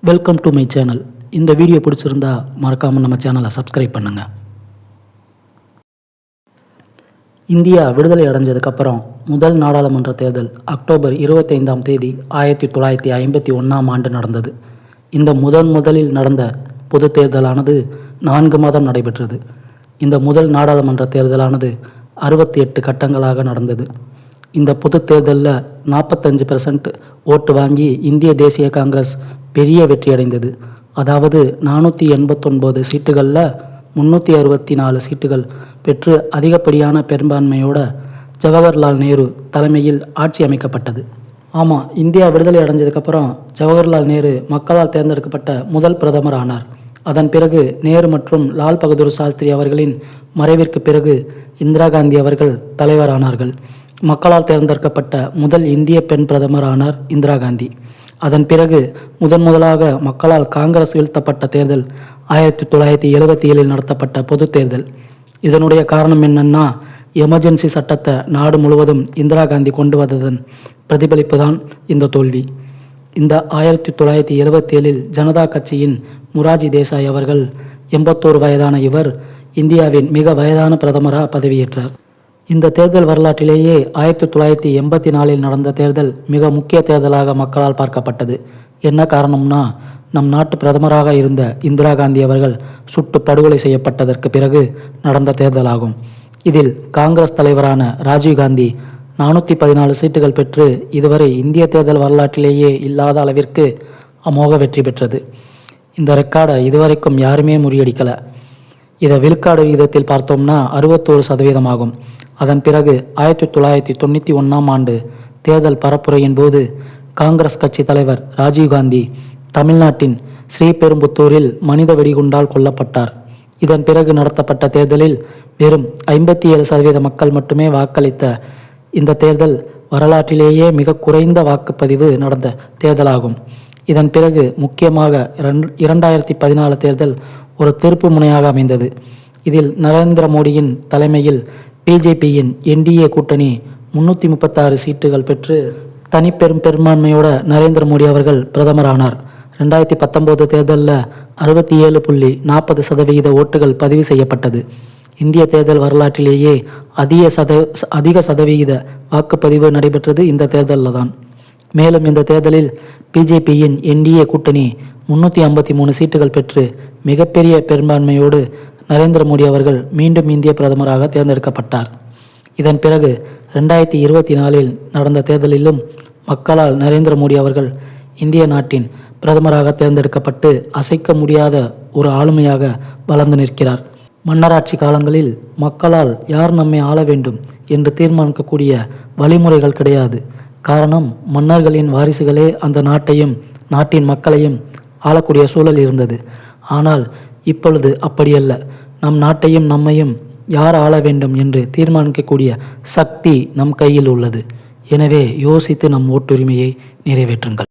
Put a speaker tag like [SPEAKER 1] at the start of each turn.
[SPEAKER 1] Welcome to my channel. இந்த video பிடிச்சிருந்தா மறக்காமல் நம்ம சேனலை சப்ஸ்கிரைப் பண்ணுங்கள். இந்தியா விடுதலை அடைஞ்சதுக்கப்புறம் முதல் நாடாளுமன்ற தேர்தல் அக்டோபர் 25ஆம் தேதி 1951ஆம் ஆண்டு நடந்தது. இந்த முதலில் நடந்த பொது தேர்தலானது 4 மாதம் நடைபெற்றது. இந்த முதல் நாடாளுமன்ற தேர்தலானது 68 கட்டங்களாக நடந்தது. இந்த பொது தேர்தலில் 45% ஓட்டு வாங்கி இந்திய தேசிய காங்கிரஸ் பெரிய வெற்றி அடைந்தது. அதாவது 489 சீட்டுகளில் 364 சீட்டுகள் பெற்று அதிகப்படியான பெரும்பான்மையோட ஜவஹர்லால் நேரு தலைமையில் ஆட்சி அமைக்கப்பட்டது. ஆமாம், இந்தியா விடுதலை அடைஞ்சதுக்கப்புறம் ஜவஹர்லால் நேரு மக்களால் தேர்ந்தெடுக்கப்பட்ட முதல் பிரதமர் ஆனார். அதன் பிறகு நேரு மற்றும் லால் பகதூர் சாஸ்திரி அவர்களின் மறைவிற்கு பிறகு இந்திரா காந்தி அவர்கள் தலைவரானார்கள். மக்களால் தேர்ந்தெடுக்கப்பட்ட முதல் இந்திய பெண் பிரதமர் ஆனார் இந்திரா காந்தி. அதன் பிறகு முதலாக மக்களால் காங்கிரஸ் வீழ்த்தப்பட்ட தேர்தல் 1977 நடத்தப்பட்ட பொது தேர்தல். இதனுடைய காரணம் என்னன்னா, எமர்ஜென்சி சட்டத்தை நாடு முழுவதும் இந்திரா காந்தி கொண்டு வந்ததன் பிரதிபலிப்பு தான் இந்த தோல்வி. இந்த 1977 ஜனதா கட்சியின் முராஜி தேசாய் அவர்கள் 81 வயதான இவர் இந்தியாவின் மிக வயதான பிரதமராக பதவியேற்றார். இந்த தேர்தல் வரலாற்றிலேயே 1984 நடந்த தேர்தல் மிக முக்கிய தேர்தலாக மக்களால் பார்க்கப்பட்டது. என்ன காரணம்னா, நம் நாட்டு பிரதமராக இருந்த இந்திரா காந்தி அவர்கள் சுட்டு படுகொலை செய்யப்பட்டதற்கு பிறகு நடந்த தேர்தலாகும். இதில் காங்கிரஸ் தலைவரான ராஜீவ்காந்தி 414 சீட்டுகள் பெற்று இதுவரை இந்திய தேர்தல் வரலாற்றிலேயே இல்லாத அளவிற்கு அமோக வெற்றி பெற்றது. இந்த ரெக்கார்டை இதுவரைக்கும் யாருமே முறியடிக்கலை. இதை விழுக்காடு விகிதத்தில் பார்த்தோம்னா 61% ஆகும். அதன் பிறகு 1991ஆம் ஆண்டு தேர்தல் பரப்புரையின் போது காங்கிரஸ் கட்சி தலைவர் ராஜீவ்காந்தி தமிழ்நாட்டின் ஸ்ரீபெரும்புத்தூரில் மனித வெடிகுண்டால் கொல்லப்பட்டார். இதன் பிறகு நடத்தப்பட்ட தேர்தலில் வெறும் 57% மக்கள் மட்டுமே வாக்களித்த இந்த தேர்தல் வரலாற்றிலேயே மிக குறைந்த வாக்குப்பதிவு நடந்த தேர்தலாகும். இதன் பிறகு முக்கியமாக 2014 தேர்தல் ஒரு திருப்பு முனையாக அமைந்தது. இதில் நரேந்திர மோடியின் தலைமையில் பிஜேபியின் NDA கூட்டணி 336 சீட்டுகள் பெற்று தனிப்பெரும் பெரும்பான்மையோட நரேந்திர மோடி அவர்கள் பிரதமரானார். 2019 தேர்தலில் 67.40% ஓட்டுகள் பதிவு செய்யப்பட்டது. இந்திய தேர்தல் வரலாற்றிலேயே அதிக சதவிகித வாக்குப்பதிவு நடைபெற்றது இந்த தேர்தலில் தான். மேலும் இந்த தேர்தலில் பிஜேபியின் NDA கூட்டணி 353 சீட்டுகள் பெற்று மிகப்பெரிய பெரும்பான்மையோடு நரேந்திர மோடி அவர்கள் மீண்டும் இந்திய பிரதமராக தேர்ந்தெடுக்கப்பட்டார். இதன் பிறகு 2024 நடந்த தேர்தலிலும் மக்களால் நரேந்திர மோடி அவர்கள் இந்திய நாட்டின் பிரதமராக தேர்ந்தெடுக்கப்பட்டு அசைக்க முடியாத ஒரு ஆளுமையாக வளர்ந்து நிற்கிறார். மன்னராட்சி காலங்களில் மக்களால் யார் நம்மை ஆள வேண்டும் என்று தீர்மானிக்கக்கூடிய வழிமுறைகள் கிடையாது. காரணம், மன்னர்களின் வாரிசுகளே அந்த நாட்டையும் நாட்டின் மக்களையும் ஆளக்கூடிய சூழல் இருந்தது. ஆனால் இப்பொழுது அப்படியல்ல. நம் நாட்டையும் நம்மையும் யார் ஆள வேண்டும் என்று தீர்மானிக்கக்கூடிய சக்தி நம் கையில் உள்ளது. எனவே யோசித்து நம் ஓட்டுரிமையை நிறைவேற்றுங்கள்.